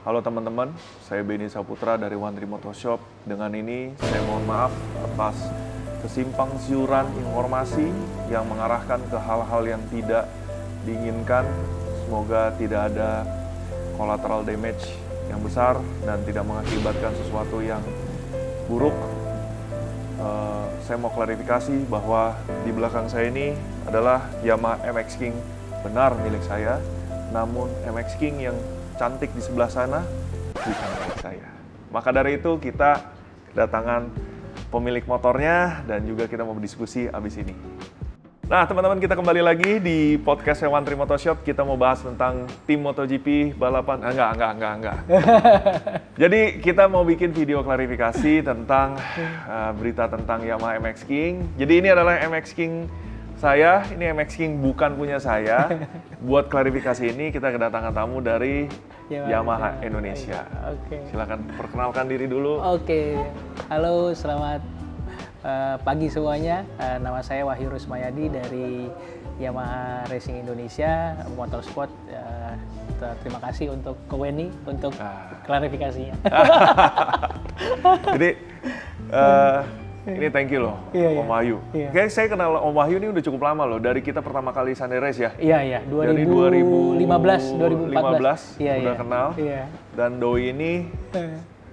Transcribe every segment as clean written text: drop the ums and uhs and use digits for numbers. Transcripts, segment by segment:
Halo teman-teman, saya Benny Saputra dari One Tree Motorshop. Dengan ini saya mohon maaf atas kesimpang siuran informasi yang mengarahkan ke hal-hal yang tidak diinginkan. Semoga tidak ada collateral damage yang besar dan tidak mengakibatkan sesuatu yang buruk. Saya mau klarifikasi bahwa di belakang saya ini adalah Yamaha MX King benar milik saya, namun MX King yang cantik di sebelah sana bukan milik saya. Maka dari itu kita kedatangan pemilik motornya dan juga kita mau berdiskusi abis ini. Nah teman-teman, kita kembali lagi di podcast One Tree Motorshop. Kita mau bahas tentang tim MotoGP balapan. Enggak. Jadi kita mau bikin video klarifikasi tentang berita tentang Yamaha MX King. Jadi ini adalah MX King saya, ini MX King bukan punya saya. Buat klarifikasi ini kita kedatangan tamu dari Yamaha Indonesia. Oke. Silakan perkenalkan diri dulu. Oke. Halo, selamat pagi semuanya. Nama saya Wahyu Rusmayadi dari Yamaha Racing Indonesia Motorsport. Terima kasih untuk Koweni untuk klarifikasinya. Jadi ini thank you loh, Om Wahyu. Oke, saya kenal Om Wahyu ini udah cukup lama loh, dari kita pertama kali Sunday Race ya? Iya, 2015 udah kenal. Iya. Dan Doi ini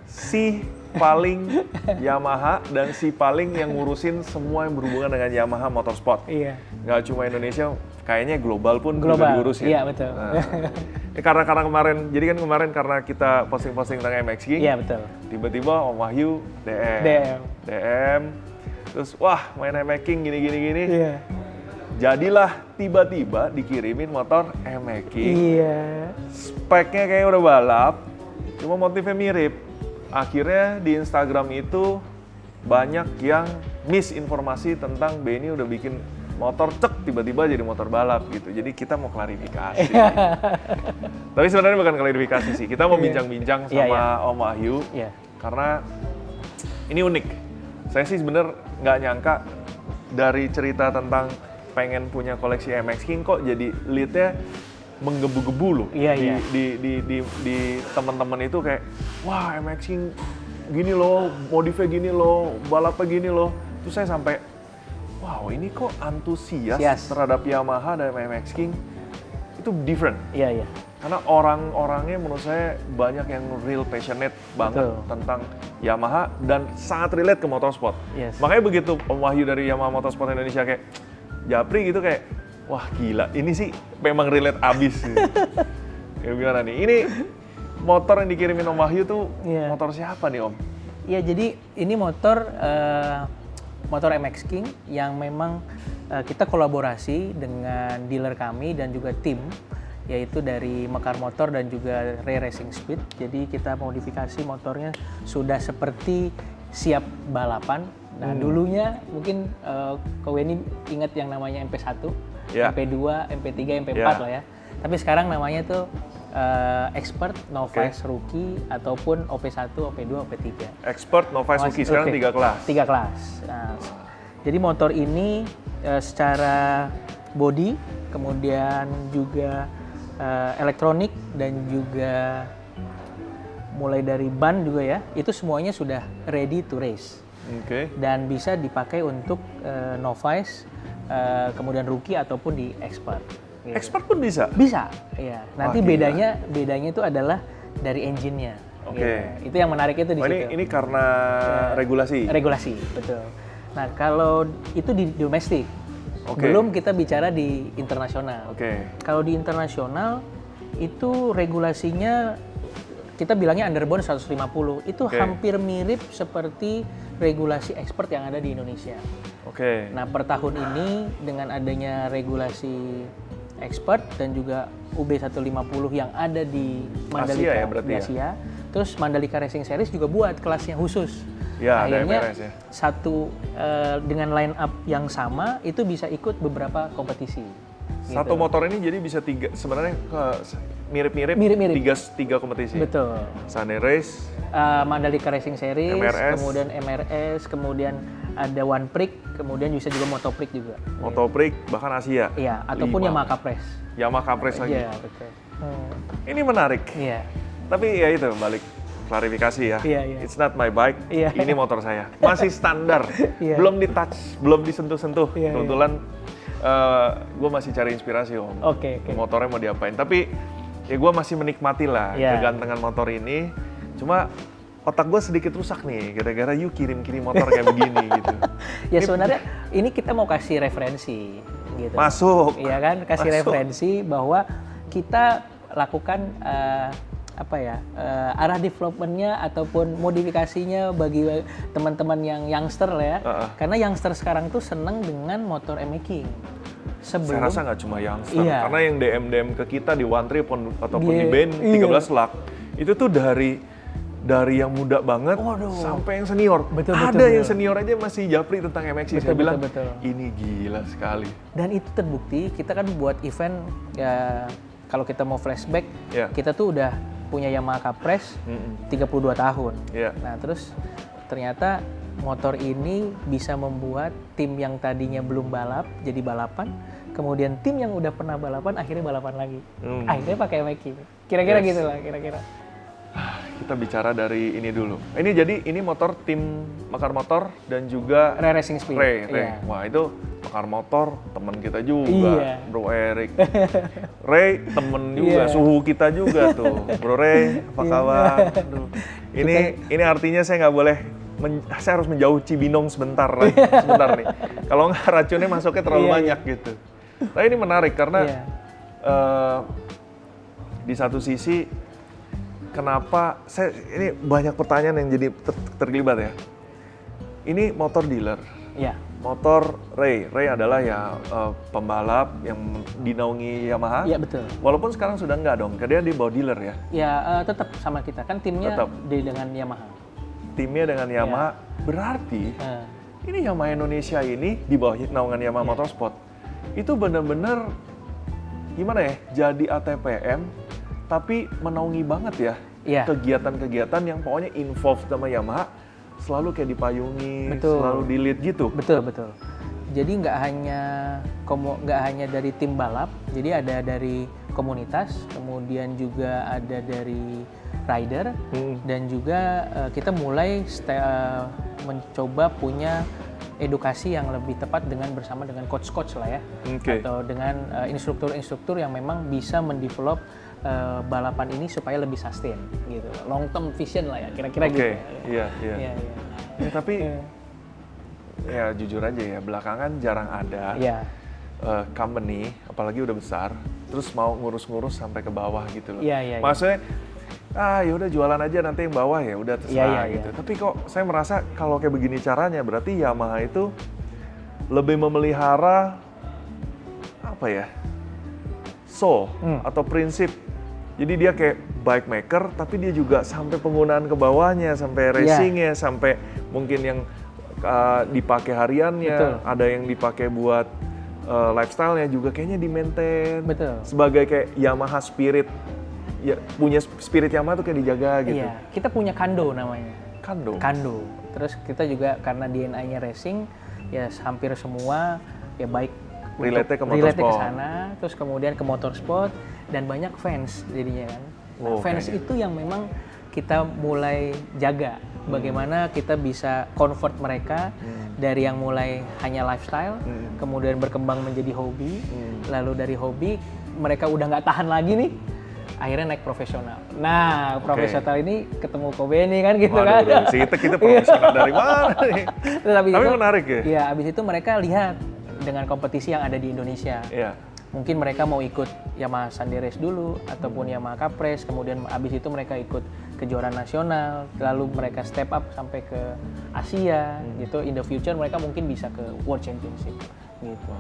si paling Yamaha dan si paling yang ngurusin semua yang berhubungan dengan Yamaha Motorsport. Iya. Nggak cuma Indonesia, kayaknya global pun juga diurusin. Iya, betul. Nah, karena kemarin, jadi kan kemarin karena kita posting-posting tentang MX King, Iya, betul. tiba-tiba Om Wahyu DM, terus wah main MX King gini. Iya. Jadilah tiba-tiba dikirimin motor MX King. Iya. Speknya kayak udah balap, cuma motifnya mirip. Akhirnya di Instagram itu banyak yang misinformasi tentang Benny udah bikin motor tiba-tiba jadi motor balap gitu. Jadi kita mau klarifikasi. Tapi sebenarnya bukan klarifikasi sih. Kita mau bincang-bincang sama Om Wahyu. Karena ini unik. Saya sih sebenarnya nggak nyangka dari cerita tentang pengen punya koleksi MX King kok jadi lead-nya menggebu-gebu loh. Di teman-teman itu kayak, wah MX King gini loh, modifnya gini loh, balapnya gini loh. Terus saya sampai, wow ini kok antusias terhadap Yamaha dan MX King itu different. Iya. Karena orang-orangnya menurut saya banyak yang real passionate banget tentang Yamaha dan sangat relate ke motorsport. Makanya begitu Om Wahyu dari Yamaha Motorsport Indonesia kayak japri gitu kayak, wah gila, ini sih memang relate abis. Ya gimana nih? Ini motor yang dikirimin Om Wahyu tuh motor siapa nih Om? Iya, jadi ini motor MX King yang memang kita kolaborasi dengan dealer kami dan juga tim, yaitu dari Mekar Motor dan juga Ray Racing Speed. Jadi kita modifikasi motornya sudah seperti siap balapan. Nah dulunya mungkin Koweni ingat yang namanya MP1, MP2, MP3, MP4 lah ya. Tapi sekarang namanya tuh Expert, Novice, Rookie, ataupun OP1, OP2, OP3. Expert, Novice, Rookie, sekarang 3 kelas? 3 kelas. Nah, jadi motor ini secara body, kemudian juga elektronik, dan juga mulai dari ban juga ya, itu semuanya sudah ready to race. Dan bisa dipakai untuk Novice, kemudian Rookie, ataupun di Expert. Expert pun bisa? Bisa, iya. Nanti bedanya itu adalah dari engine-nya. Itu yang menarik itu di situ. Ini karena regulasi? Regulasi, betul. Nah, kalau itu di domestik, belum kita bicara di internasional. Kalau di internasional, itu regulasinya kita bilangnya underbone 150. Itu hampir mirip seperti regulasi Expert yang ada di Indonesia. Nah, per tahun ini dengan adanya regulasi Expert dan juga UB150 yang ada di Mandalika, Asia. Terus Mandalika Racing Series juga buat kelasnya khusus. Akhirnya dengan line up yang sama itu bisa ikut beberapa kompetisi. Satu motor ini jadi bisa sebenarnya mirip-mirip tiga kompetisi. Betul. Sunday Race, Mandalika Racing Series, kemudian MRS, kemudian ada One Prix, kemudian bisa juga Moto Prix juga. Moto Prix bahkan Asia. Iya, ataupun Yamaha Press. Yamaha Press lagi. Iya, betul. Ini menarik. Iya. Tapi ya itu balik klarifikasi ya. Iya. It's not my bike. Iya. Ini motor saya. Masih standar. Iya. Belum di touch, belum disentuh-sentuh. Iya. Kebetulan gue masih cari inspirasi Om. Oke. Motornya mau diapain? Tapi ya gue masih menikmati lah Iya. kegantengan motor ini. Cuma otak gue sedikit rusak nih, gara-gara you kirim-kirim motor kayak begini gitu. Ya sebenarnya ini kita mau kasih referensi gitu. Masuk. Iya kan, kasih Masuk. referensi bahwa kita lakukan arah developmentnya ataupun modifikasinya bagi teman-teman yang youngster lah ya. Karena youngster sekarang tuh seneng dengan motor e-making. Saya rasa nggak cuma youngster, Iya. karena yang DM ke kita di One Trip ataupun Iya. di band Iya. 13 lak, itu tuh dari yang muda banget sampai yang senior. Betul, Ada yang senior aja masih japri tentang MX. Saya bilang, betul. ini gila sekali. Dan itu terbukti, kita kan buat event ya kalau kita mau flashback, Iya. kita tuh udah punya Yamaha Caprice 32 tahun. Iya. Nah terus ternyata motor ini bisa membuat tim yang tadinya belum balap jadi balapan, kemudian tim yang udah pernah balapan akhirnya balapan lagi. Akhirnya pakai making. Kira-kira gitu lah, kira-kira. Kita bicara dari ini dulu. Ini motor tim Mekar Motor dan juga Ray Racing Speed. Ray. Iya. Wah itu Mekar Motor teman kita juga, Iya. Bro Erik. Ray temen juga, Iya. suhu kita juga tuh, Bro Ray. Apa kabar? Aduh. Ini artinya saya nggak boleh, saya harus menjauh Cibinong sebentar nih. Kalau nggak racunnya masuknya terlalu banyak gitu. Tapi ini menarik karena di satu sisi kenapa ini banyak pertanyaan yang jadi terlibat ya. Ini motor dealer. Iya. Motor Ray adalah ya pembalap yang dinaungi Yamaha. Iya betul. Walaupun sekarang sudah enggak dong, karena dia bawa dealer ya. Ya tetap sama kita kan timnya Tetap. dengan Yamaha. Timnya dengan Yamaha, berarti ini Yamaha Indonesia ini di bawah naungan Yamaha Motorsport. Itu benar-benar gimana ya? Jadi ATPM tapi menaungi banget ya. Iya. Kegiatan-kegiatan yang pokoknya involved sama Yamaha selalu kayak dipayungi, Betul. selalu di-lead gitu. Betul. Jadi nggak hanya dari tim balap, jadi ada dari komunitas, kemudian juga ada dari rider, dan juga kita mulai mencoba punya edukasi yang lebih tepat bersama dengan coach-coach lah ya, atau dengan instruktur-instruktur yang memang bisa mendevelop balapan ini supaya lebih sustain gitu, long term vision lah ya, kira-kira gitu. Iya. Ya, tapi ya jujur aja ya, belakangan jarang ada company, apalagi udah besar, terus mau ngurus-ngurus sampai ke bawah gitu loh. Iya. Maksudnya, ya udah jualan aja, nanti yang bawah ya udah terserah gitu. Tapi kok saya merasa kalau kayak begini caranya, berarti Yamaha itu lebih memelihara apa ya, soul atau prinsip. Jadi dia kayak bike maker, tapi dia juga sampai penggunaan ke bawahnya, sampai racingnya, sampai mungkin yang dipakai hariannya, ada yang dipakai buat lifestyle-nya juga kayaknya di-maintain. Betul. Sebagai kayak Yamaha spirit, ya punya spirit Yamaha tuh kayak dijaga gitu. Iya, kita punya Kando namanya. Kando. Terus kita juga karena DNA-nya racing, ya hampir semua ya baik relate ke relate ke motorsport. sana, terus kemudian ke motorsport, dan banyak fans jadinya kan. Fans itu yang memang kita mulai jaga. Bagaimana kita bisa convert mereka dari yang mulai hanya lifestyle, kemudian berkembang menjadi hobi, lalu dari hobi mereka udah nggak tahan lagi nih, akhirnya naik profesional. Nah, profesional ini ketemu Kobe nih kan gitu. Waduh, kan. kita profesional dari mana nih? Tapi itu, menarik ya? Iya, abis itu mereka lihat dengan kompetisi yang ada di Indonesia. Iya. Mungkin mereka mau ikut Yamaha Sunday Race dulu, ataupun Yamaha Caprice, kemudian abis itu mereka ikut kejuaraan nasional, lalu mereka step up sampai ke Asia, gitu. In the future mereka mungkin bisa ke World Championship, gitu.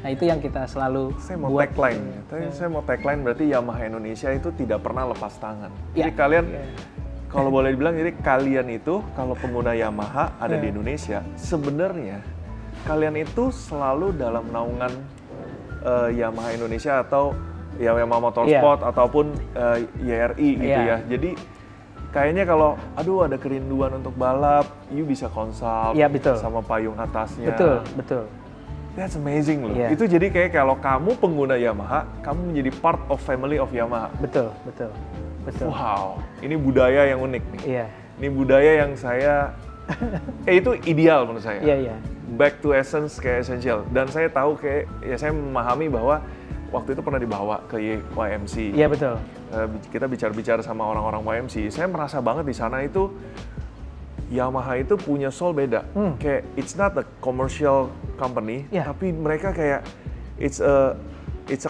Nah itu yang kita selalu Saya mau buat. tagline, saya mau tagline berarti Yamaha Indonesia itu tidak pernah lepas tangan. Ya. Jadi kalian, kalau boleh dibilang, jadi kalian itu kalau pengguna Yamaha ada di Indonesia, sebenarnya kalian itu selalu dalam naungan Yamaha Indonesia atau Yamaha Motorsport ataupun YRI gitu ya. Jadi kayaknya kalau ada kerinduan untuk balap, you bisa konsult sama payung atasnya. Betul. That's amazing loh. Yeah. Itu jadi kayak kalau kamu pengguna Yamaha, kamu menjadi part of family of Yamaha. Betul. Betul. Wow, ini budaya yang unik nih. Iya. Ini budaya yang saya, itu ideal menurut saya. Iya, iya. Back to essence kayak essential. Dan saya tahu kayak, ya saya memahami bahwa waktu itu pernah dibawa ke YMC. Iya, betul. Kita bicara-bicara sama orang-orang YMC, saya merasa banget di sana itu Yamaha itu punya soul beda. Kayak it's not a commercial company, tapi mereka kayak it's a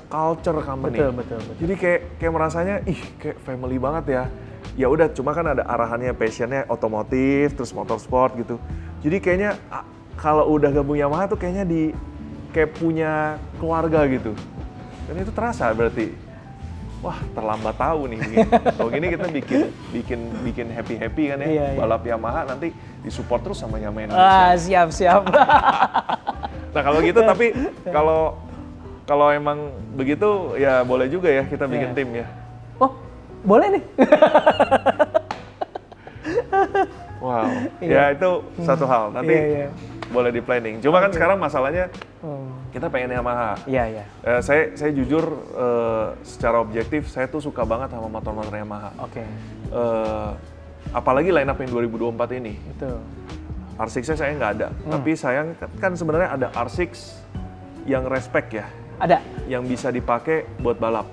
culture company. Betul. Jadi kayak merasanya kayak family banget ya. Ya udah, cuma kan ada arahannya, passionnya otomotif, terus motorsport gitu. Jadi kayaknya kalau udah gabung Yamaha tuh kayaknya kayak punya keluarga gitu. Dan itu terasa berarti. Wah, terlambat tahu nih. Kalau gini kita bikin happy kan ya. Iya. Balap Yamaha nanti disupport terus sama Yamaha Indonesia. Siap. Nah kalau gitu, tapi kalau emang begitu ya boleh juga ya kita bikin tim ya. Oh, boleh nih. Wow, ya itu satu hal. Nanti boleh di planning. Cuma kan sekarang masalahnya kita pengen Yamaha. Iya. Saya jujur secara objektif saya tuh suka banget sama motor-motor Yamaha. Oke. Apalagi line up yang 2024 ini. Betul. R6-nya saya nggak ada, tapi sayang kan sebenarnya ada R6 yang respect ya. Ada. Yang bisa dipakai buat balap.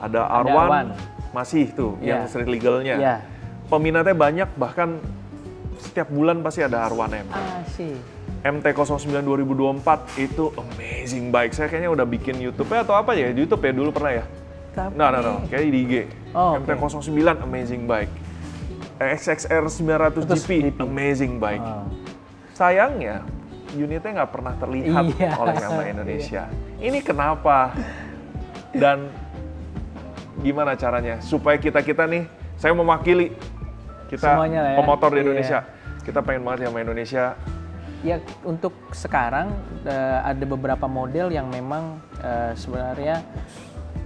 Ada R1 masih tuh yang street legalnya. Iya. Peminatnya banyak, bahkan setiap bulan pasti ada R1M. Sih. MT-09 2024 itu amazing bike. Saya kayaknya udah bikin YouTube-nya atau apa ya? Di YouTube ya dulu pernah ya? No. Kayaknya di IG. MT-09 amazing bike. XXR 900 GP amazing bike. Sayangnya unitnya nggak pernah terlihat oleh Yamaha Indonesia. Ini kenapa? Dan gimana caranya supaya kita nih, saya mewakili kita pemotor di Indonesia. Kita pengen banget Yamaha Indonesia. Ya, untuk sekarang ada beberapa model yang memang sebenarnya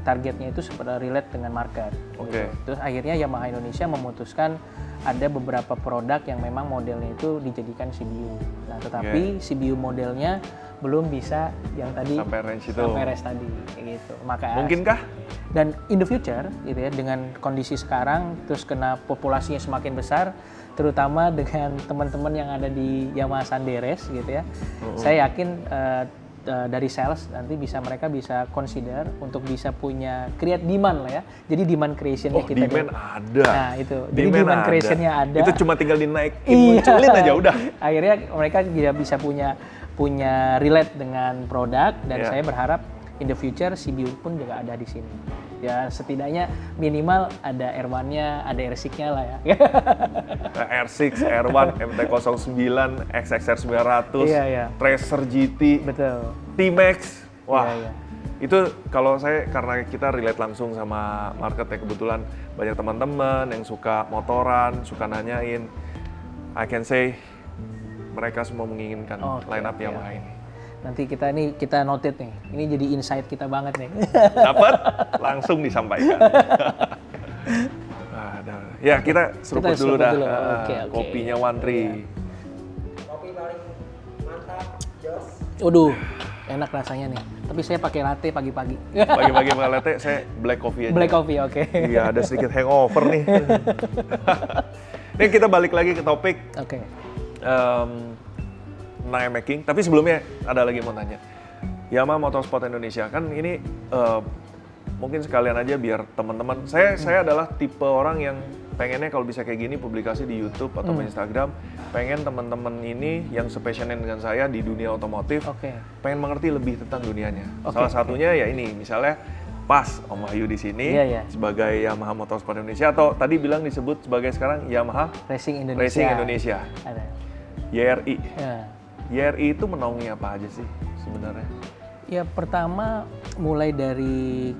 targetnya itu sebenarnya relate dengan market. Oke. Gitu. Terus akhirnya Yamaha Indonesia memutuskan ada beberapa produk yang memang modelnya itu dijadikan CBU. Nah, tetapi CBU modelnya belum bisa yang tadi sampai range itu. Sampai range tadi, gitu. Mungkinkah? Dan in the future, gitu ya, dengan kondisi sekarang, terus kena populasinya semakin besar, terutama dengan teman-teman yang ada di Yamaha Sanderes, gitu ya. Saya yakin dari sales nanti mereka bisa consider untuk bisa punya create demand lah ya. Jadi demand creation-nya kita demand ada. Nah, itu. Jadi demand creation-nya ada. Itu cuma tinggal dinaikin, munculin aja udah. Akhirnya mereka bisa punya relate dengan produk, dan saya berharap in the future CBU pun juga ada di sini. Ya setidaknya minimal ada R1-nya, ada R6-nya lah ya. R6, R1, MT-09, XXR 900, Tracer GT, betul. T-Max, wah. Itu kalau saya, karena kita relate langsung sama market ya, kebetulan banyak teman-teman yang suka motoran, suka nanyain, I can say mereka semua menginginkan line up Yamaha ini. Nanti kita noted nih, ini jadi insight kita banget nih. Dapat, langsung disampaikan. Ya kita seruput dulu dah. Kopinya Wantri. Kopi paling mantap, Jos. Waduh, enak rasanya nih. Tapi saya pakai latte pagi-pagi. Pagi-pagi pakai latte, saya black coffee aja. Black coffee, oke. Iya, ada sedikit hangover nih. Ini kita balik lagi ke topik. Oke. Making, tapi sebelumnya ada lagi mau tanya. Yamaha Motorsport Indonesia kan ini mungkin sekalian aja biar teman-teman. Saya adalah tipe orang yang pengennya kalau bisa kayak gini publikasi di YouTube atau di Instagram. Pengen teman-teman ini yang sepassionate dengan saya di dunia otomotif, pengen mengerti lebih tentang dunianya. Salah satunya ya ini, misalnya pas Om Wahyu di sini sebagai Yamaha Motorsport Indonesia, atau tadi bilang disebut sebagai sekarang Yamaha Racing Indonesia. Ada. YRI. YRI itu menaungi apa aja sih sebenarnya? Ya pertama mulai dari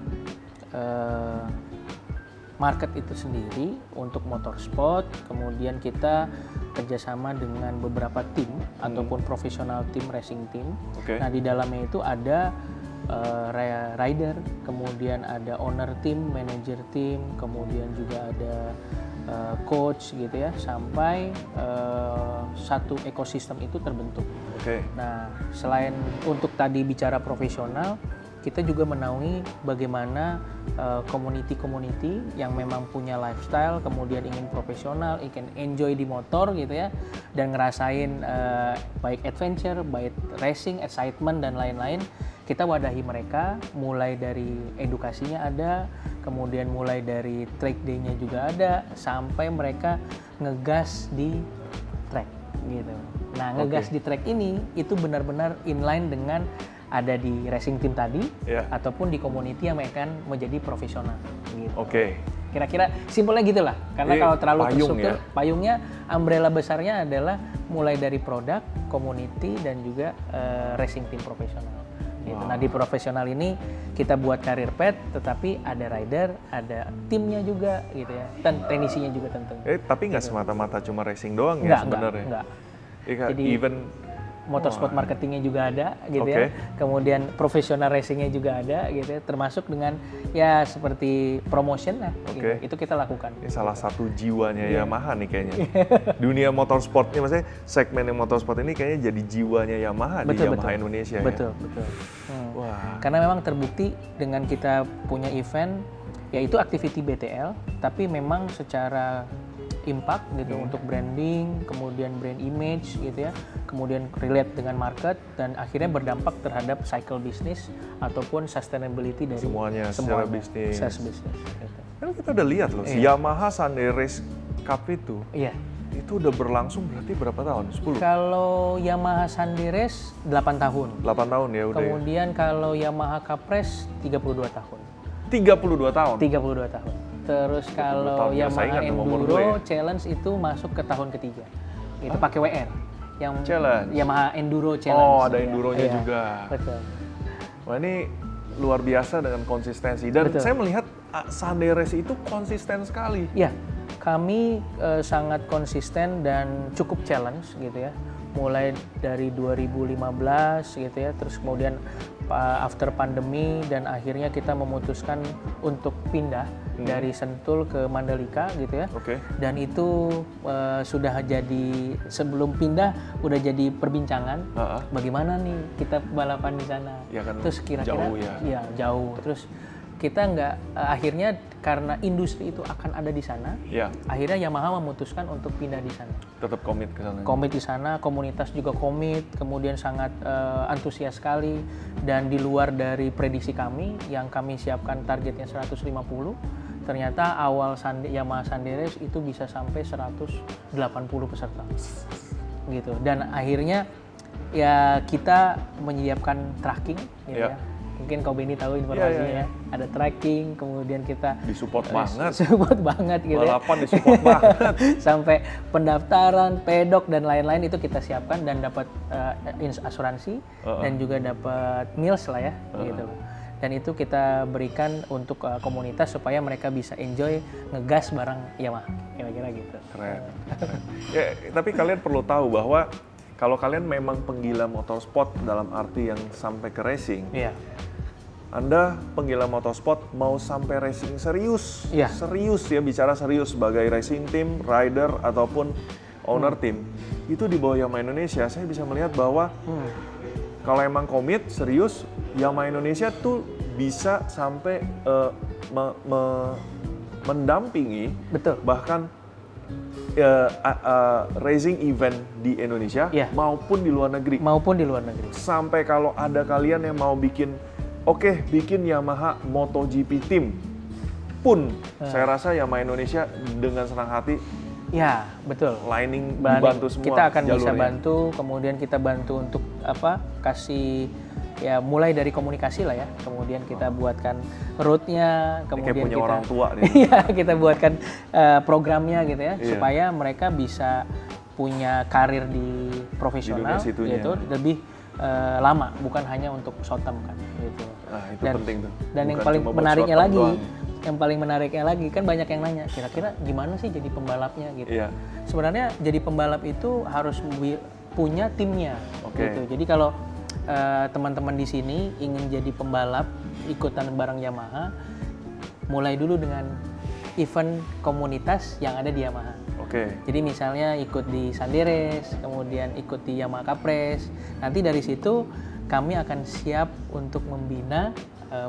market itu sendiri untuk motorsport, kemudian kita kerjasama dengan beberapa tim ataupun profesional tim, racing team. Nah di dalamnya itu ada rider, kemudian ada owner team, manager team, kemudian juga ada coach gitu ya, sampai satu ekosistem itu terbentuk. Nah, selain untuk tadi bicara profesional, kita juga menaungi bagaimana community yang memang punya lifestyle, kemudian ingin profesional, ingin enjoy di motor gitu ya, dan ngerasain baik adventure, baik racing, excitement dan lain-lain. Kita wadahi mereka, mulai dari edukasinya ada, kemudian mulai dari track day-nya juga ada, sampai mereka ngegas di track gitu. Nah, ngegas di track ini itu benar-benar inline dengan ada di racing team tadi, ataupun di community yang akan menjadi profesional gitu. Kira-kira simpelnya gitulah, karena kalau terlalu terstruktur, payungnya, umbrella besarnya adalah mulai dari produk, community, dan juga racing team profesional. Gitu. Nah, di profesional ini kita buat career path, tetapi ada rider, ada timnya juga gitu ya, dan teknisinya juga tentu. Tapi nggak semata-mata cuma racing doang ya sebenarnya? Enggak. Jadi even motorsport marketingnya juga ada gitu ya, kemudian profesional racingnya juga ada gitu ya, termasuk dengan ya seperti promotion lah gitu. Itu kita lakukan. Ini salah satu jiwanya Yamaha nih kayaknya. Dunia motorsportnya, maksudnya segmen yang motorsport ini kayaknya jadi jiwanya Yamaha di Yamaha Indonesia. Betul. Wah. Karena memang terbukti dengan kita punya event, yaitu activity BTL, tapi memang secara impact gitu untuk branding, kemudian brand image gitu ya, kemudian relate dengan market, dan akhirnya berdampak terhadap cycle bisnis ataupun sustainability dari semuanya secara bisnis. Gitu. Kan kita udah lihat loh, Yamaha Sunday Race Cup itu. Itu udah berlangsung berarti berapa tahun? 10? Kalau Yamaha Sunday Race 8 tahun. 8 tahun ya udah. Kemudian kalau Yamaha Cup Race 32 tahun. 32 tahun? 32 tahun. Terus kalau Yamaha Enduro Challenge itu masuk ke tahun ketiga. Itu pakai WR. Yang Challenge? Yamaha Enduro Challenge. Oh, ada Enduronya juga. Betul. Wah, ini luar biasa dengan konsistensi. Dan saya melihat Sunday Race itu konsisten sekali. Iya, kami sangat konsisten dan cukup challenge gitu ya. Mulai dari 2015 gitu ya, terus kemudian after pandemi, dan akhirnya kita memutuskan untuk pindah dari Sentul ke Mandalika gitu ya. Dan itu sudah jadi, sebelum pindah udah jadi perbincangan, bagaimana nih kita balapan di sana. Kan terus kira-kira jauh ya. Jauh. Terus kita nggak, akhirnya karena industri itu akan ada di sana, akhirnya Yamaha memutuskan untuk pindah di sana. Tetap komit ke sana. Komit di sana, komunitas juga komit, kemudian sangat antusias sekali, dan di luar dari prediksi kami yang kami siapkan targetnya 150, ternyata awal Yamaha Sunday Race itu bisa sampai 180 peserta. Gitu. Dan akhirnya ya kita menyiapkan tracking gitu ya. Mungkin Kau Benny tahu informasinya ya. Ada tracking, kemudian kita disupport banget. Support banget gitu Balapan disupport banget. Sampai pendaftaran, pedok dan lain-lain itu kita siapkan, dan dapat asuransi dan juga dapat meals lah ya gitu. Dan itu kita berikan untuk komunitas supaya mereka bisa enjoy ngegas bareng Yamaha, kira-kira gitu. Keren. Ya, tapi kalian perlu tahu bahwa kalau kalian memang penggila motorsport dalam arti yang sampai ke racing, Anda penggila motorsport mau sampai racing serius, serius ya, bicara serius sebagai racing team, rider ataupun owner team, itu di bawah Yamaha Indonesia, saya bisa melihat bahwa kalau emang komit serius, Yamaha Indonesia tuh bisa sampai mendampingi, bahkan racing event di Indonesia maupun di luar negeri. Sampai kalau ada kalian yang mau bikin Yamaha MotoGP team pun, saya rasa Yamaha Indonesia dengan senang hati. Ya, betul. Lining dibantu semua. Kita akan jalurnya. bisa bantu, kemudian kita bantu untuk kasih ya, mulai dari komunikasi lah ya. Kemudian kita buatkan route-nya, kemudian kayak punya kita orang tua nih. Iya, kita buatkan programnya gitu ya, supaya mereka bisa punya karir di profesional gitu, lebih lama, bukan hanya untuk short term kan gitu. Nah, itu penting tuh. Dan yang paling menariknya lagi, kan banyak yang nanya, kira-kira gimana sih jadi pembalapnya gitu. Sebenarnya jadi pembalap itu harus punya timnya gitu. Jadi kalau teman-teman di sini ingin jadi pembalap ikutan bareng Yamaha, mulai dulu dengan event komunitas yang ada di Yamaha. Jadi misalnya ikut di Sunday Race, kemudian ikut di Yamaha Cup Race. Nanti dari situ kami akan siap untuk membina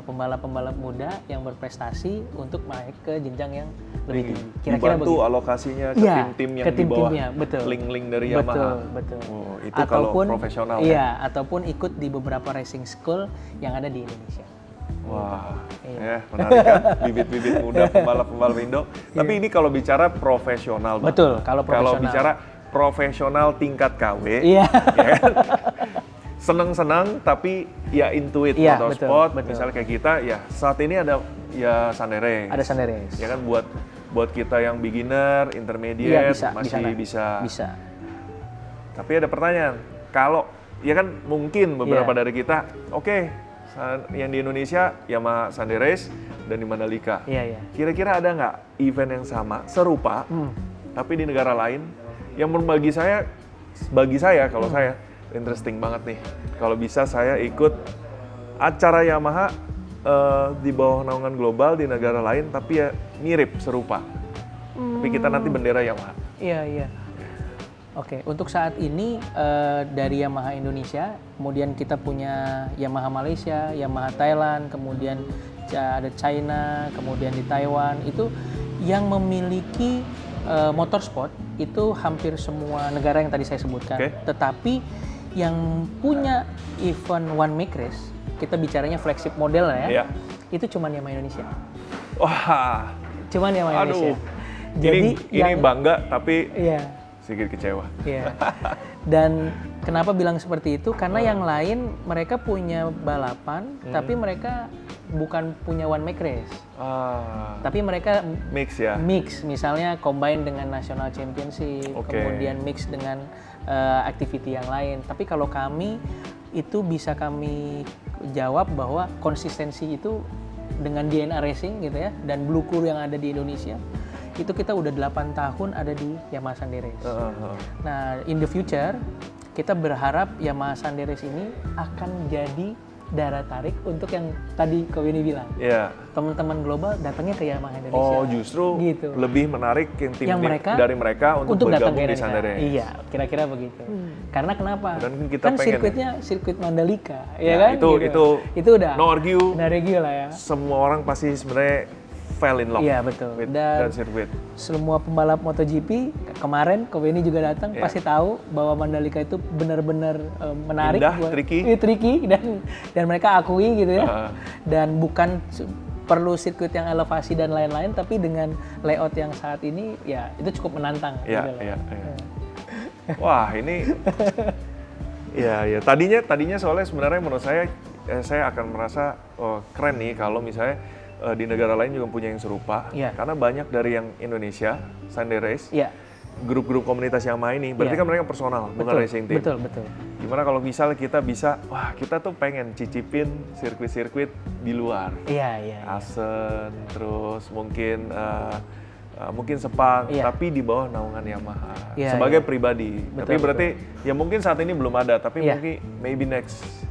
pembalap-pembalap muda yang berprestasi untuk naik ke jenjang yang lebih tinggi. Kira-kira dibantu alokasinya ke tim-tim yang di bawah link-link dari Yamaha. Betul. Oh, itu kalau profesional ya? Ataupun ikut di beberapa racing school yang ada di Indonesia. Wah, menarik kan? Bibit-bibit muda pembalap-pembalap Indo. Tapi ini kalau bicara profesional. Betul, kalau profesional. Kalau bicara profesional tingkat KW, ya kan? Seneng-seneng tapi ya intuit motorsport. Betul. Misalnya kayak kita, ya saat ini ada ya Sunday Race. Ada Sunday Race. Ya kan buat kita yang beginner, intermediate masih bisa. Tapi ada pertanyaan, kalau ya kan mungkin beberapa dari kita, yang di Indonesia Yamaha Sunday Race dan di Mandalika. Kira-kira ada nggak event yang sama, serupa, tapi di negara lain yang bagi saya kalau saya interesting banget nih. Kalau bisa saya ikut acara Yamaha di bawah naungan global di negara lain, tapi ya mirip, serupa. Tapi kita nanti bendera Yamaha. Iya. Oke, untuk saat ini dari Yamaha Indonesia, kemudian kita punya Yamaha Malaysia, Yamaha Thailand, kemudian ada China, kemudian di Taiwan, itu yang memiliki motorsport itu hampir semua negara yang tadi saya sebutkan. Tetapi yang punya event one make race, kita bicaranya flagship model ya, itu cuman Yamaha Indonesia. Wah, cuman Yamaha Indonesia. Jadi ini bangga tapi sedikit kecewa. Dan kenapa bilang seperti itu? Karena yang lain mereka punya balapan, tapi mereka bukan punya one make race. Tapi mereka mix, misalnya combine dengan national championship, kemudian mix dengan activity yang lain. Tapi kalau kami itu bisa kami jawab bahwa konsistensi itu dengan DNA Racing gitu ya, dan Blue Crew yang ada di Indonesia, itu kita udah 8 tahun ada di Yamaha Sunday Race. Nah, in the future kita berharap Yamaha Sunday Race ini akan jadi daya tarik untuk yang tadi Ko Beni bilang. Teman-teman global datangnya ke Yamaha Indonesia. Oh, justru gitu. Lebih menarik yang tim dari mereka untuk bergabung di Sunday Race. Iya, kira-kira begitu. Karena kenapa? Dan kita kan sirkuitnya sirkuit Mandalika, ya kan? Itu udah no argue lah ya. Semua orang pasti sebenarnya fell in love. Iya, betul. Dan sirkuit. Semua pembalap MotoGP kemarin Ko Beni juga datang pasti tahu bahwa Mandalika itu benar-benar menarik, indah, tricky dan mereka akui gitu ya. Dan bukan perlu sirkuit yang elevasi dan lain-lain, tapi dengan layout yang saat ini ya itu cukup menantang. Wah, ini ya tadinya soalnya sebenarnya menurut saya akan merasa keren nih kalau misalnya di negara lain juga punya yang serupa, karena banyak dari yang Indonesia Sunday Race, grup-grup komunitas Yamaha ini, berarti kan mereka personal, bukan racing team. Betul. Gimana kalau misalnya kita bisa, kita tuh pengen cicipin sirkuit-sirkuit di luar, Asen, terus mungkin Sepang, tapi di bawah naungan Yamaha sebagai pribadi. Tapi berarti ya mungkin saat ini belum ada, tapi mungkin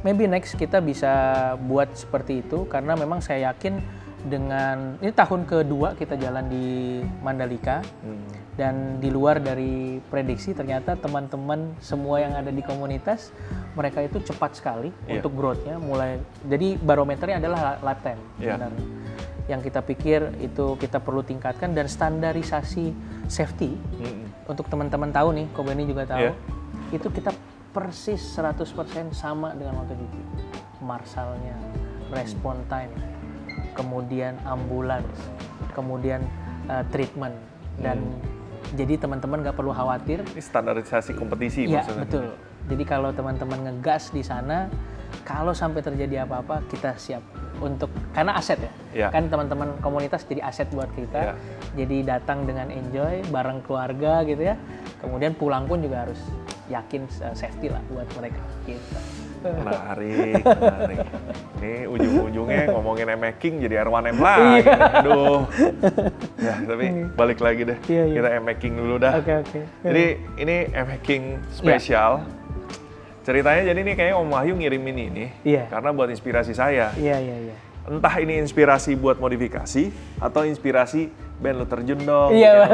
maybe next kita bisa buat seperti itu, karena memang saya yakin dengan ini tahun kedua kita jalan di Mandalika, dan di luar dari prediksi ternyata teman-teman semua yang ada di komunitas mereka itu cepat sekali untuk growth-nya, mulai jadi barometernya adalah lap time sebenarnya. Yang kita pikir itu kita perlu tingkatkan, dan standarisasi safety untuk teman-teman tahu nih, Ko Beni juga tahu, itu kita persis 100% sama dengan MotoGP. Marshal-nya, respon time, kemudian ambulans, kemudian treatment, dan jadi teman-teman nggak perlu khawatir. Ini standarisasi kompetisi maksudnya. Betul. Jadi kalau teman-teman ngegas di sana, kalau sampai terjadi apa-apa kita siap untuk, karena aset kan teman-teman komunitas jadi aset buat kita. Jadi datang dengan enjoy bareng keluarga gitu ya. Kemudian pulang pun juga harus yakin safety lah buat mereka gitu. Menarik. Ini ujung-ujungnya ngomongin M-Making jadi R1M lagi. Aduh. Ya, tapi balik lagi deh. Kita M-Making dulu dah. Oke. Jadi ini M-Making spesial. Ceritanya jadi ini kayaknya Om Wahyu ngirimin ini karena buat inspirasi saya. Iya. Entah ini inspirasi buat modifikasi atau inspirasi Ben lu terjun dong. Iya.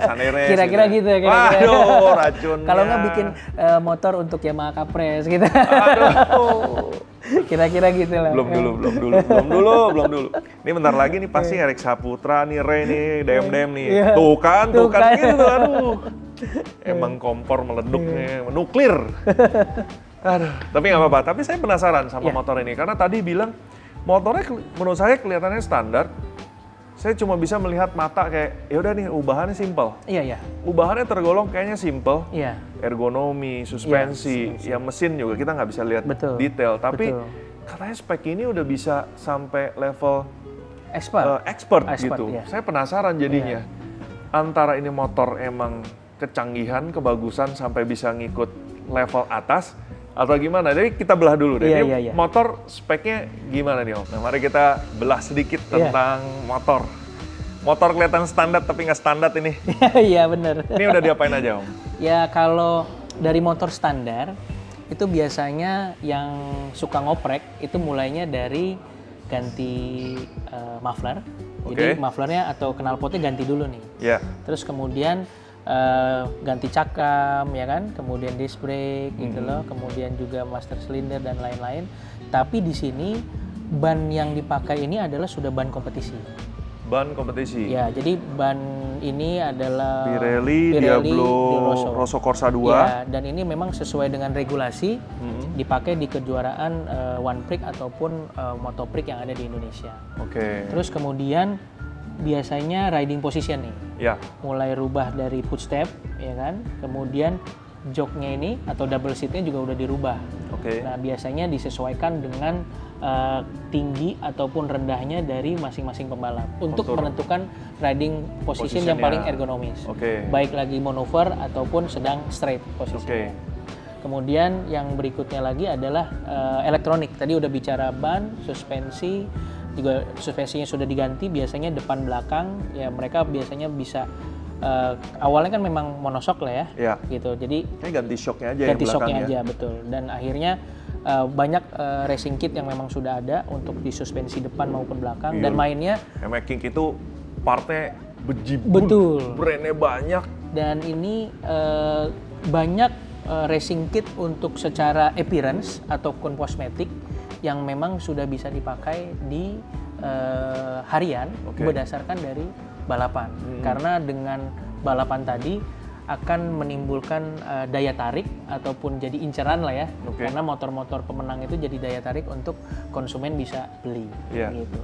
Saneres. Kira-kira gitu ya. Waduh, racunnya. Kalau nggak bikin motor untuk Yamaha Capres gitu. Aduh. Kira-kira gitu lah. Belum dulu. Ini bentar lagi nih pasti Erik Saputra nih, Ray nih, DM nih. Iya. Tuh kan Tuh kan. gitu, aduh. Emang kompor meleduk nih, nuklir. Aduh, tapi nggak apa-apa. Tapi saya penasaran sama motor ini karena tadi bilang motornya menurut saya kelihatannya standar. Saya cuma bisa melihat mata kayak ya udah nih ubahannya simple. Iya. Ubahannya tergolong kayaknya simple. Iya. Ergonomi, suspensi, ya mesin juga kita nggak bisa lihat detail. Tapi katanya spek ini udah bisa sampai level expert gitu. Iya. Saya penasaran jadinya. Antara ini motor emang kecanggihan, kebagusan sampai bisa ngikut level atas atau gimana? Jadi kita belah dulu deh. Ini motor speknya gimana nih Om? Nah, mari kita belah sedikit tentang motor. Motor kelihatan standar tapi nggak standar ini. Iya benar. Ini udah diapain aja Om? Ya kalau dari motor standar itu biasanya yang suka ngoprek itu mulainya dari ganti muffler. Jadi mufflernya atau knalpotnya ganti dulu nih. Iya. Terus kemudian ganti cakram ya kan, kemudian disc brake gitu loh, kemudian juga master cylinder dan lain-lain. Tapi di sini ban yang dipakai ini adalah sudah ban kompetisi. Ban kompetisi. Ya, jadi ban ini adalah Pirelli Diablo Rosso Corsa 2. Ya, dan ini memang sesuai dengan regulasi dipakai di kejuaraan One Prix ataupun Moto Prix yang ada di Indonesia. Oke. Terus kemudian biasanya riding position nih. Ya. Mulai rubah dari footstep, ya kan? Kemudian joknya ini atau double seatnya juga udah dirubah. Oke. Nah, biasanya disesuaikan dengan tinggi ataupun rendahnya dari masing-masing pembalap untuk menentukan riding position yang paling ergonomis. Baik lagi manuver ataupun sedang straight posisinya. Kemudian yang berikutnya lagi adalah elektronik. Tadi udah bicara ban, suspensi, juga suspensinya sudah diganti, biasanya depan belakang ya mereka biasanya bisa awalnya kan memang monoshock lah ya, gitu. Jadi ganti shocknya aja, ganti shocknya aja betul. Dan akhirnya banyak racing kit yang memang sudah ada untuk di suspensi depan maupun belakang dan mainnya. MX King itu partnya bejibun, betul. Brandnya banyak. Dan ini banyak racing kit untuk secara appearance ataupun kosmetik yang memang sudah bisa dipakai di harian berdasarkan dari balapan. Karena dengan balapan tadi akan menimbulkan daya tarik ataupun jadi inceran lah ya. Karena motor-motor pemenang itu jadi daya tarik untuk konsumen bisa beli. Gitu.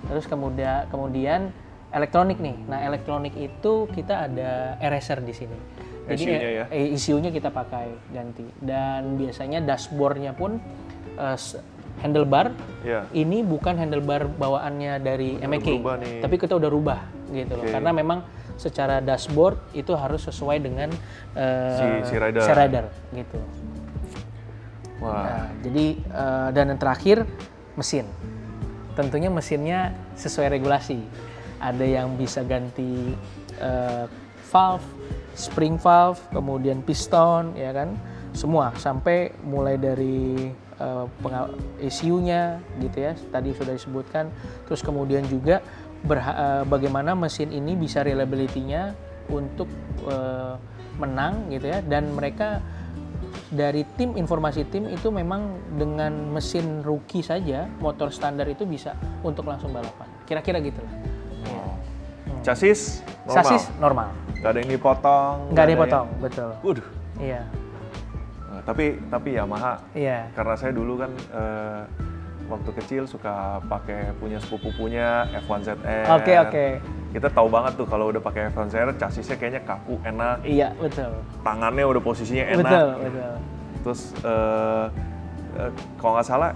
Terus kemudian elektronik nih. Nah, elektronik itu kita ada eraser di sini. Jadi ECU-nya kita pakai ganti. Dan biasanya dashboard-nya pun handlebar ini bukan handlebar bawaannya dari MX King, tapi kita udah rubah gitu loh. Karena memang secara dashboard itu harus sesuai dengan si rider gitu. Nah, jadi dan yang terakhir mesin. Tentunya mesinnya sesuai regulasi. Ada yang bisa ganti valve, spring valve, kemudian piston, ya kan, semua sampai mulai dari ECU-nya gitu ya, tadi sudah disebutkan. Terus kemudian juga bagaimana mesin ini bisa reliability-nya untuk menang gitu ya, dan mereka dari tim informasi tim itu memang dengan mesin rookie saja motor standar itu bisa untuk langsung balapan, kira-kira gitu lah. Chassis normal? Chassis normal. Gak ada yang dipotong? Gak ada yang dipotong, betul. Waduh. Iya. Nah, tapi Yamaha, karena saya dulu kan waktu kecil suka pakai punya sepupu-pupunya F1ZR. Oke. Kita tahu banget tuh kalau udah pakai F1ZR, chassisnya kayaknya kaku, enak. Iya, betul. Tangannya udah posisinya enak. Betul. Terus kalau nggak salah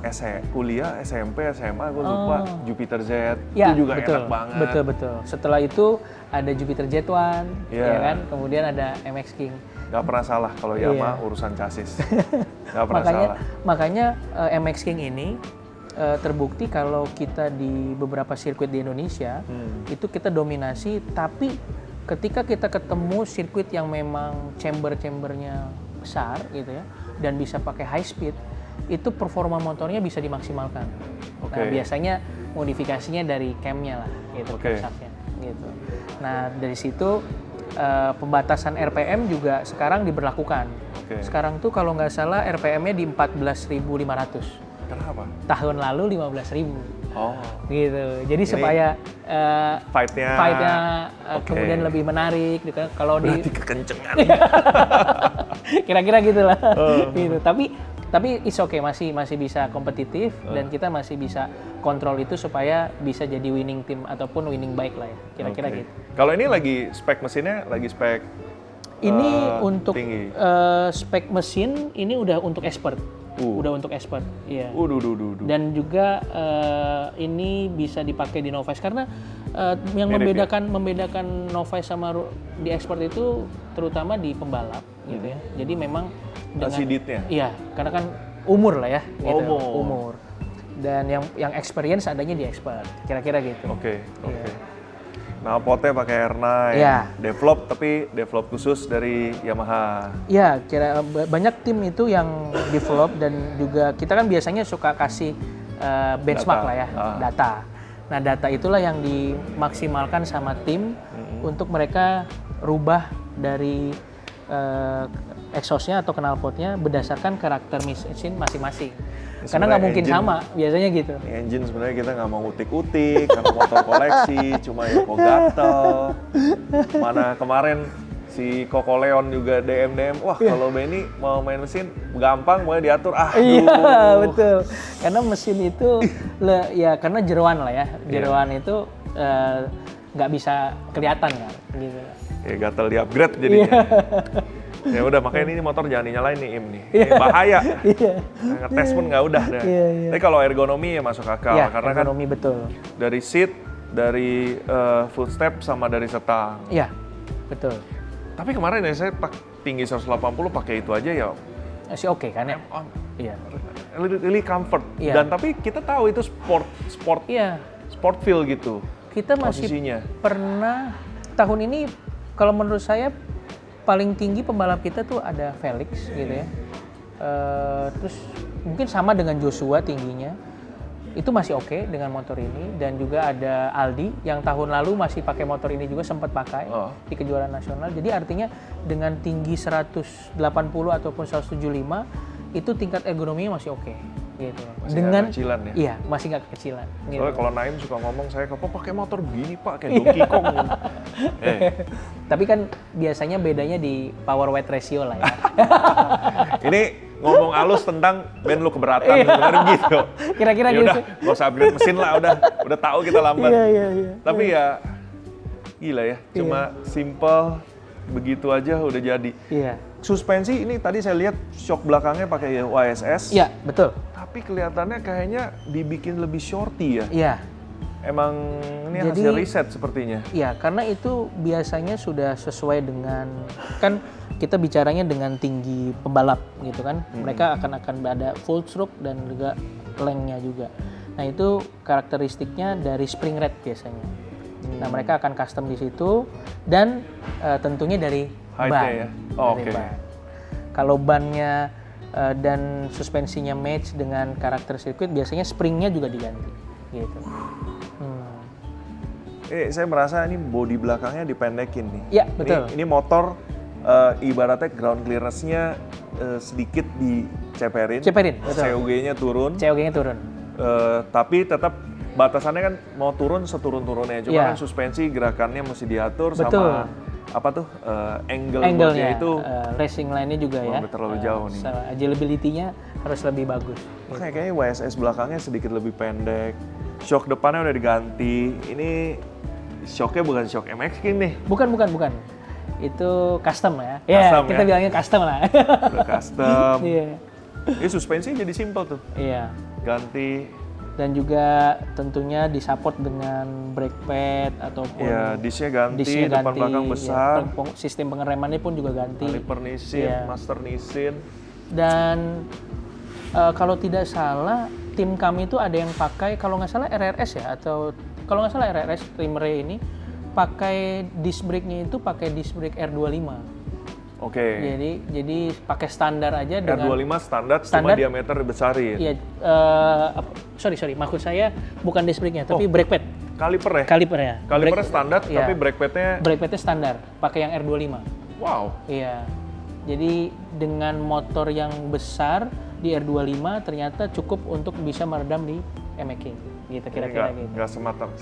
kuliah, SMP, SMA, gue lupa, Jupiter Z, ya, itu juga betul, enak banget. Betul. Setelah itu ada Jupiter Z1, ya kan? Kemudian ada MX King. Nggak pernah salah kalau Yamaha urusan chassis. Nggak pernah salah. Makanya MX King ini terbukti kalau kita di beberapa sirkuit di Indonesia, itu kita dominasi, tapi ketika kita ketemu sirkuit yang memang chamber-chambernya besar gitu ya, dan bisa pakai high speed, itu performa motornya bisa dimaksimalkan. Nah, biasanya modifikasinya dari camnya lah, gitu, camshaftnya. gitu. Nah dari situ pembatasan RPM juga sekarang diberlakukan. Sekarang tuh kalau nggak salah RPM-nya di 14.500. Kenapa? Tahun lalu 15.000. Oh. Gitu. Jadi supaya fight-nya kemudian lebih menarik gitu. Kalau berarti kekencengan. Kira-kira gitulah. Gitu. Tapi it's okay, masih bisa kompetitif dan kita masih bisa kontrol itu supaya bisa jadi winning team ataupun winning bike lah ya. Kira-kira gitu. Kalau ini lagi spek mesinnya lagi spek ini untuk tinggi. spek mesin ini udah untuk expert. Udah untuk expert, iya. Dan juga ini bisa dipakai di Novice karena yang membedakan Novice sama di expert itu terutama di pembalap gitu ya. Jadi memang dengan seatnya. Iya, karena kan umur lah ya, gitu. Umur. Dan yang experience adanya di expert. Kira-kira gitu. Oke. Nah, potnya pakai R9, develop khusus dari Yamaha. Iya, banyak tim itu yang develop dan juga kita kan biasanya suka kasih benchmark lah ya, data. Nah, data itulah yang dimaksimalkan sama tim untuk mereka rubah dari exhaust-nya atau knalpotnya berdasarkan karakter mesin masing-masing. Karena nggak mungkin sama, biasanya gitu. Engine sebenarnya kita nggak mau utik-utik, karena motor koleksi, cuma ya kok gatel. Mana kemarin si Coco Leon juga DM, wah kalau Benny mau main mesin gampang, mau diatur, Iya, betul. Karena mesin itu, ya karena jeroan lah ya, jeroan itu nggak bisa kelihatan kan, gitu. Ya gatel di upgrade jadinya. Ya udah, makanya ini motor jangan dinyalain nih Im nih. Ini bahaya. Ngetes pun nggak udah deh. Tapi kalau ergonomi ya masuk akal karena ergonomi kan betul. Dari seat, dari footstep sama dari setang. Iya, betul. Tapi kemarin ya saya tinggi 180 pakai itu aja ya. Masih oke kan ya? Iya. Really comfort. Dan tapi kita tahu itu sport feel gitu. Kita masih pernah tahun ini kalau menurut saya paling tinggi pembalap kita tuh ada Felix gitu ya. Terus mungkin sama dengan Joshua tingginya. Itu masih oke dengan motor ini. Dan juga ada Aldi yang tahun lalu masih pakai motor ini juga, sempat pakai di kejuaraan nasional. Jadi artinya dengan tinggi 180 ataupun 175 itu tingkat ergonominya masih oke. Gitu. Masih dengan kecilan ya? Iya, masih nggak kecilan. Soalnya gitu. Kalau Naim suka ngomong, saya kok pakai motor begini Pak, kayak Donkey Kong. Tapi kan biasanya bedanya di power weight ratio lah ya. Ini ngomong halus tentang band lu keberatan gitu. Kira-kira gitu. Udah, nggak usah upgrade mesin lah, udah tahu kita lambat. Iya. Tapi ya gila ya, cuma simple begitu aja udah jadi. Iya. Suspensi ini tadi saya lihat shock belakangnya pakai YSS. Iya, betul. Tapi kelihatannya kayaknya dibikin lebih shorty ya. Iya. Emang ini hasil riset sepertinya. Iya, karena itu biasanya sudah sesuai dengan, kan kita bicaranya dengan tinggi pembalap gitu kan. Mereka akan ada full stroke dan juga length-nya juga. Nah itu karakteristiknya dari spring rate biasanya. Nah mereka akan custom di situ dan tentunya dari ban. Ya? Oke. Kalau bannya dan suspensinya match dengan karakter sirkuit, biasanya springnya juga diganti gitu. Saya merasa ini bodi belakangnya dipendekin nih. Iya, betul. Ini motor ibaratnya ground clearance-nya sedikit diceperin. Betul. COG-nya turun. Tapi tetap batasannya kan mau turun seturun-turunnya. Cuma kan suspensi gerakannya mesti diatur. Betul. Sama apa tuh angle-nya itu racing line-nya juga ya. Terlalu jauh nih. Agility-nya harus lebih bagus. Kayaknya YSS belakangnya sedikit lebih pendek. Shock depannya udah diganti. Ini shocknya bukan shock MX King nih. Bukan. Itu custom ya. Custom, kita bilangnya custom lah. Udah custom. Iya. Ini suspensi jadi simple tuh. Iya. Ganti. Dan juga tentunya disupport dengan brake pad ataupun disnya ganti, depan belakang besar. Sistem pengeremannya pun juga ganti. Kaliper Nissin, Master Nissin. Dan kalau tidak salah tim kami itu ada yang pakai, kalau nggak salah RRS ya, atau kalau nggak salah RRS Trimere ini pakai disc brake-nya itu pakai disc brake R25. Oke. Jadi pakai standar aja dengan R25 standar cuma diameter besarin. Iya, sorry, maksud saya bukan disc brake-nya tapi brake pad. kaliper ya? Kaliper ya. Kalipernya standar, iya. tapi brake padnya Brake padnya standar, pakai yang R25. wow. Iya. Jadi dengan motor yang besar di R25 ternyata cukup untuk bisa meredam di MX gitu kira-kira gitu.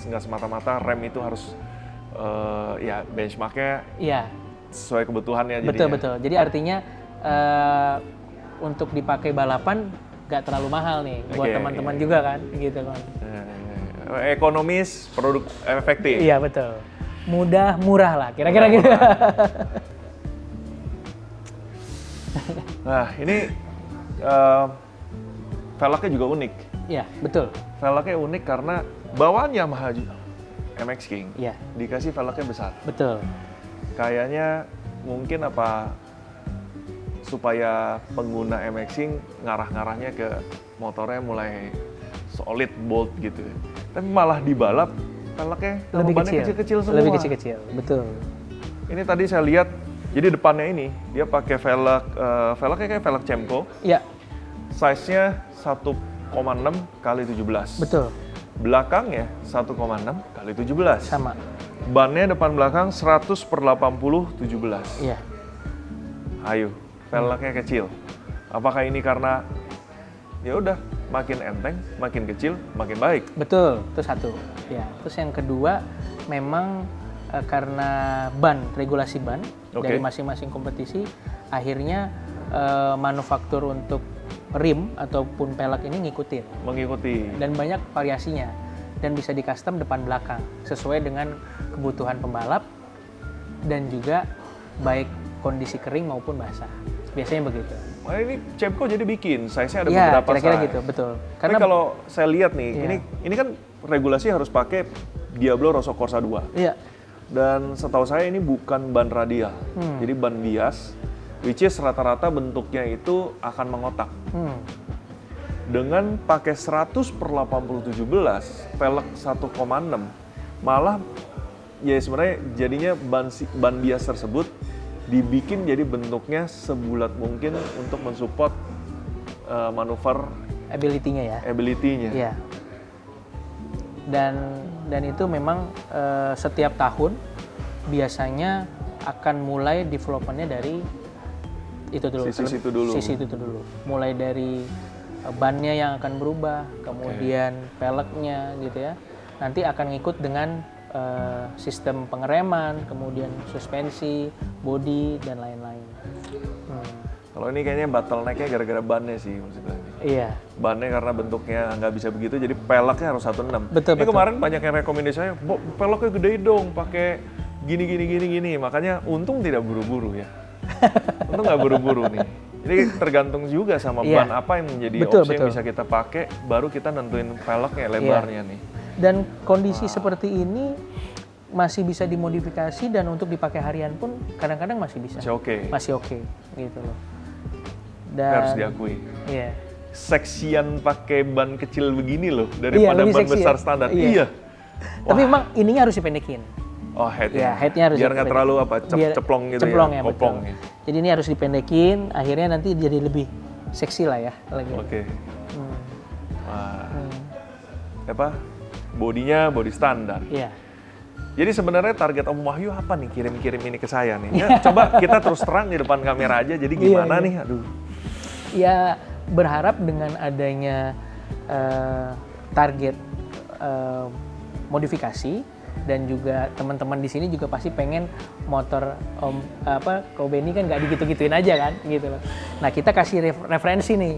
Nggak semata-mata rem itu harus ya benchmarknya Iya. sesuai kebutuhannya jadinya. Betul. Jadi artinya untuk dipakai balapan nggak terlalu mahal nih buat teman-teman juga kan, gitu kan. Ekonomis, produk efektif. Iya betul. Mudah, murah lah, kira-kira gitu. Nah ini velgnya juga unik. Iya betul. Velgnya unik karena bawaan Yamaha MX King Iya. dikasih velgnya besar. Betul. Kayaknya mungkin apa supaya pengguna MX King ngarah-ngarahnya ke motornya mulai solid, bold gitu. Tapi malah di balap velgnya Lebih kecil-kecil semua. Lebih kecil-kecil, betul. Ini tadi saya lihat, jadi depannya ini dia pakai velgnya kayak velg Cemco. Iya. Size-nya 1,6 kali 17. Betul. Belakangnya 1,6 kali 17. Sama. Bannya depan belakang 100/80 17. Iya. Ayo, velgnya kecil. Apakah ini karena ya udah makin enteng, makin kecil, makin baik? Betul, itu satu. Ya, terus yang kedua memang karena regulasi ban dari masing-masing kompetisi, akhirnya manufaktur untuk rim ataupun pelek ini Mengikuti. dan banyak variasinya dan bisa di custom depan belakang sesuai dengan kebutuhan pembalap dan juga baik kondisi kering maupun basah. Biasanya begitu. Nah, ini Cemco jadi bikin, size-nya ada Iya, beberapa kira-kira size. gitu, betul. Karena kalau saya lihat nih, Iya. ini kan regulasi harus pakai Diablo Rosso Corsa 2. Iya. Dan setahu saya ini bukan ban radial, jadi ban bias, which is rata-rata bentuknya itu akan mengotak. Dengan pakai 100/80 17, velg 1,6, malah ya sebenarnya jadinya ban bias tersebut dibikin jadi bentuknya sebulat mungkin untuk mensupport manuver Ability-nya ya. ability-nya. Iya. Dan itu memang setiap tahun biasanya akan mulai development-nya dari itu dulu. Sisi itu dulu. Sisi itu dulu. Mulai dari bannya yang akan berubah, kemudian peleknya gitu ya. Nanti akan ngikut dengan sistem pengereman, kemudian suspensi, bodi dan lain-lain. Kalau ini kayaknya bottleneck-nya gara-gara bannya sih maksudnya. Iya. Bannya karena bentuknya nggak bisa begitu, jadi peleknya harus 1,6. Betul, Ini betul. kemarin banyak yang rekomendasi saya, peleknya gede dong, pakai gini. Makanya untung tidak buru-buru ya. Untung nggak buru-buru nih. Jadi tergantung juga sama Iya. ban apa yang menjadi Betul, opsi yang betul. bisa kita pakai, baru kita nentuin peleknya, lebarnya nih. Dan kondisi seperti ini masih bisa dimodifikasi dan untuk dipakai harian pun kadang-kadang masih bisa. Masih oke. Masih oke, gitu loh. Harus Dan diakui. iya. Seksian pakai ban kecil begini loh, daripada lebih ban seksi besar ya? standar. Iya. Iya. Tapi memang ininya harus dipendekin. Oh, head-nya. Ya, headnya harus biar nggak dipendekin. terlalu apa Biar- ceplong gitu ceplong ya, betul. kopong ya. Jadi ini harus dipendekin, akhirnya nanti jadi lebih seksi lah ya lagi. Oke. Wah. Apa? Bodinya body standar. Iya. Jadi sebenarnya target Om Wahyu apa nih kirim-kirim ini ke saya nih? Ya, coba kita terus terang di depan kamera aja. Jadi gimana Iya. nih? Aduh. Ya berharap dengan adanya target modifikasi dan juga teman-teman di sini juga pasti pengen motor Ko Benny kan nggak digitu-gituin aja kan gitu loh. Nah kita kasih referensi nih.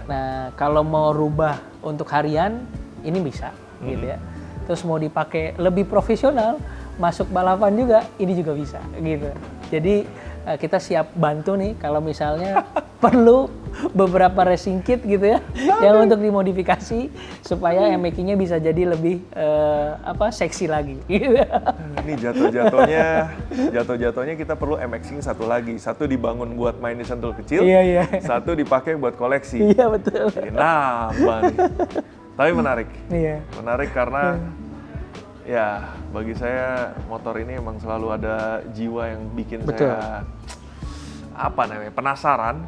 Nah kalau mau rubah untuk harian ini bisa gitu ya. Terus mau dipakai lebih profesional masuk balapan juga ini juga bisa gitu. Jadi kita siap bantu nih kalau misalnya perlu beberapa racing kit gitu ya yang untuk dimodifikasi supaya MX-nya bisa jadi lebih seksi lagi gitu. Ini jatuh-jatuhnya kita perlu MX-ing satu lagi. Satu dibangun buat main di sentul kecil, Iya. satu dipakai buat koleksi. Iya betul. Jadi nambah nih. Tapi menarik. Iya. Menarik karena ya bagi saya motor ini emang selalu ada jiwa yang bikin Betul. saya penasaran.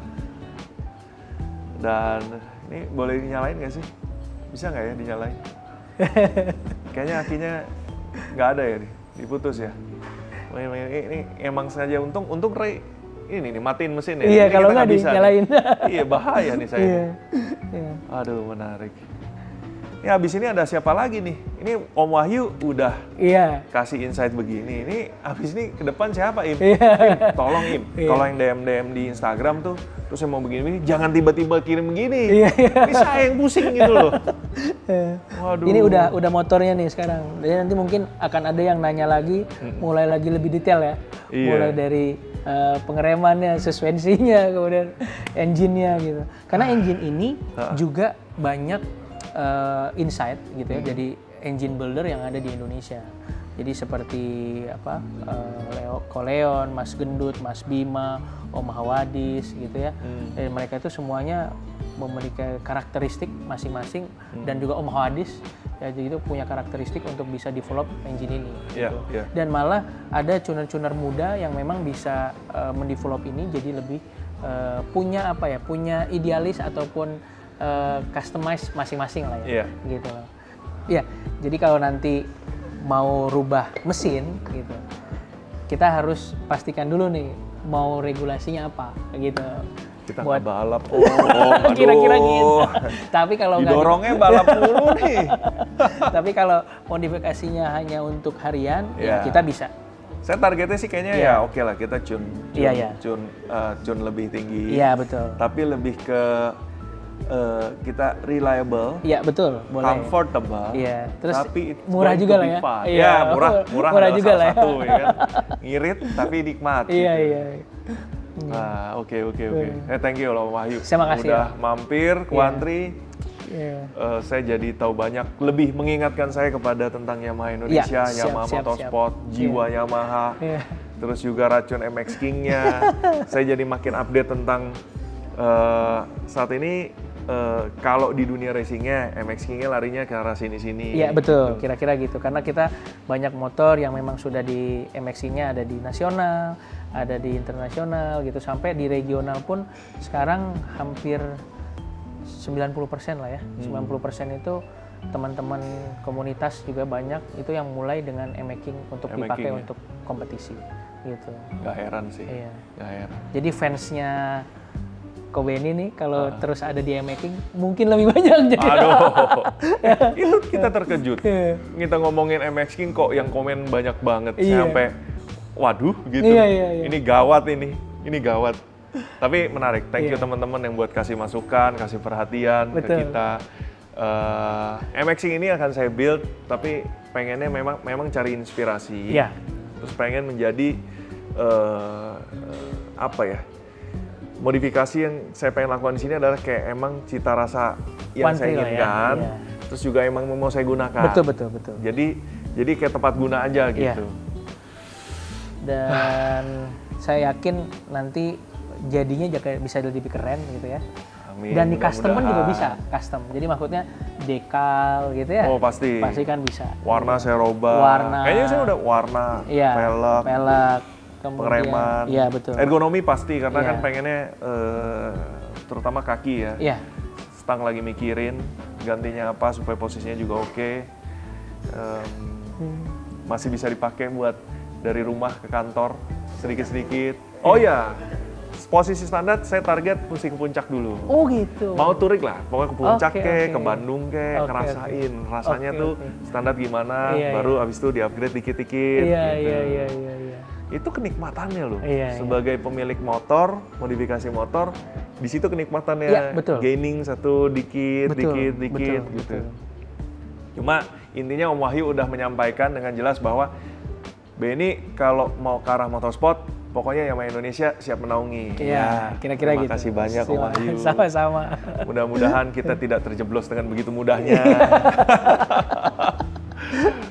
Dan ini boleh dinyalain nggak sih? Bisa nggak ya dinyalain? Kayaknya akinya nggak ada ya nih, diputus ya. Ini emang sengaja untung Ray ini nih matiin mesin ya. Iya, Ini kalau kita nggak bisa dinyalain. Iya, bahaya nih saya. Iya. Iya. Aduh, menarik. Ini habis ini ada siapa lagi nih? Ini Om Wahyu udah Iya. kasih insight begini. Ini habis ini ke depan siapa, Im? Iya. Im, tolong Im. Iya. Kalau yang DM di Instagram tuh, terus yang mau begini, jangan tiba-tiba kirim begini. Iya. Ini saya yang pusing gitu loh. Waduh. Ini udah motornya nih sekarang. Jadi nanti mungkin akan ada yang nanya lagi, mulai lagi lebih detail ya. Iya. Mulai dari pengeremannya, suspensinya, kemudian engine-nya gitu. Karena engine ini juga banyak insight gitu ya. Jadi engine builder yang ada di Indonesia. Jadi seperti apa Koleon, Mas Gendut, Mas Bima, Om Hawadis gitu ya. Dan mereka itu semuanya memiliki karakteristik masing-masing dan juga Om Hawadis ya jadi itu punya karakteristik untuk bisa develop engine ini gitu. Dan malah ada tuner-tuner muda yang memang bisa mendevelop ini jadi lebih punya apa ya, punya idealis ataupun customize masing-masing lah ya. Gitu. Ya, jadi kalau nanti mau rubah mesin gitu. Kita harus pastikan dulu nih mau regulasinya apa gitu. Kita buat balap. Kira-kira gitu. Tapi kalau didorongnya balap mulu nih. Tapi kalau modifikasinya hanya untuk harian, ya kita bisa. Saya targetnya sih kayaknya ya oke lah kita tune lebih tinggi. Iya betul. Tapi lebih ke kita reliable. Iya betul. Boleh. Comfortable. Iya. Terus tapi murah juga lah ya. Iya murah juga lah ya. Satu, ya kan? Ngirit tapi nikmat. Iya gitu. iya. Oke. Thank you loh Wahyu. Terima kasih. Udah mampir ke Wantri. Saya jadi tahu banyak, lebih mengingatkan saya kepada tentang Yamaha Indonesia, Yamaha Motorsport, jiwa Yamaha, terus juga racun MX King-nya. Saya jadi makin update tentang saat ini kalau di dunia racingnya MX King-nya larinya ke arah sini-sini. Iya betul, kira-kira gitu. Karena kita banyak motor yang memang sudah di MX King-nya ada di nasional, ada di internasional gitu, sampai di regional pun sekarang hampir 90% lah ya. 90% itu teman-teman komunitas juga banyak itu yang mulai dengan MX King untuk dipakai untuk kompetisi gitu. Gak heran sih. Iya. Gak heran. Jadi fansnya Kobeni nih kalau terus ada di MX King mungkin lebih banyak jadi. Aduh. Itu kita terkejut. Kita ngomongin MX King kok yang komen banyak banget sampai waduh gitu. Iya. Ini gawat ini. Ini gawat. Tapi menarik, thank you teman-teman yang buat kasih masukan, kasih perhatian ke kita. MX King ini akan saya build, tapi pengennya memang cari inspirasi. Terus pengen menjadi apa ya? Modifikasi yang saya pengen lakukan di sini adalah kayak emang cita rasa yang saya inginkan. Terus juga emang mau saya gunakan. Betul. Jadi kayak tepat guna aja gitu. Dan saya yakin nanti jadinya bisa lebih keren gitu ya. Amin, dan di custom pun juga bisa custom. Jadi maksudnya dekal gitu ya. Oh pasti. Pasti kan bisa. Warna saya robah. Kayaknya saya udah warna, pelek, pengereman. Iya betul. Ergonomi pasti karena kan pengennya terutama kaki ya. Iya. Stang lagi mikirin gantinya apa supaya posisinya juga oke. Masih bisa dipakai buat dari rumah ke kantor sedikit-sedikit. Oh ya. Posisi standar saya target mesti ke puncak dulu. Oh gitu. Mau turik lah, pokoknya ke puncak ke Bandung ngerasain rasanya tuh standar gimana, baru abis itu di-upgrade dikit-dikit. Iya. Itu kenikmatannya loh. Sebagai pemilik motor, modifikasi motor, di situ kenikmatannya gaining satu dikit gitu. Cuma intinya Om Wahyu udah menyampaikan dengan jelas bahwa Benny kalau mau ke arah motorsport pokoknya Yamaha Indonesia siap menaungi. Iya, kira-kira gitu. Terima kasih banyak Om Wahyu. Sama-sama. Mudah-mudahan kita tidak terjeblos dengan begitu mudahnya.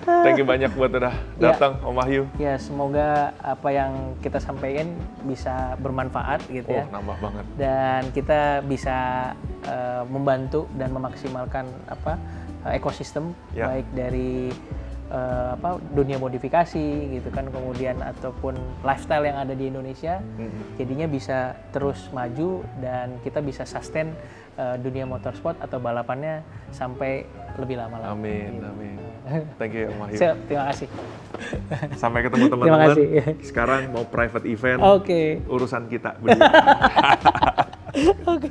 Thank you banyak buat udah datang Om Wahyu. Ya, semoga apa yang kita sampaikan bisa bermanfaat gitu ya. Nambah banget. Dan kita bisa membantu dan memaksimalkan ekosistem baik dari dunia modifikasi gitu kan, kemudian ataupun lifestyle yang ada di Indonesia, jadinya bisa terus maju dan kita bisa sustain dunia motorsport atau balapannya sampai lebih lama lagi. Amin. Thank you Wahyu. Siap, terima kasih. Sampai ketemu Terima teman-teman. kasih. Sekarang mau private event. Oke. Urusan kita berdua. Oke.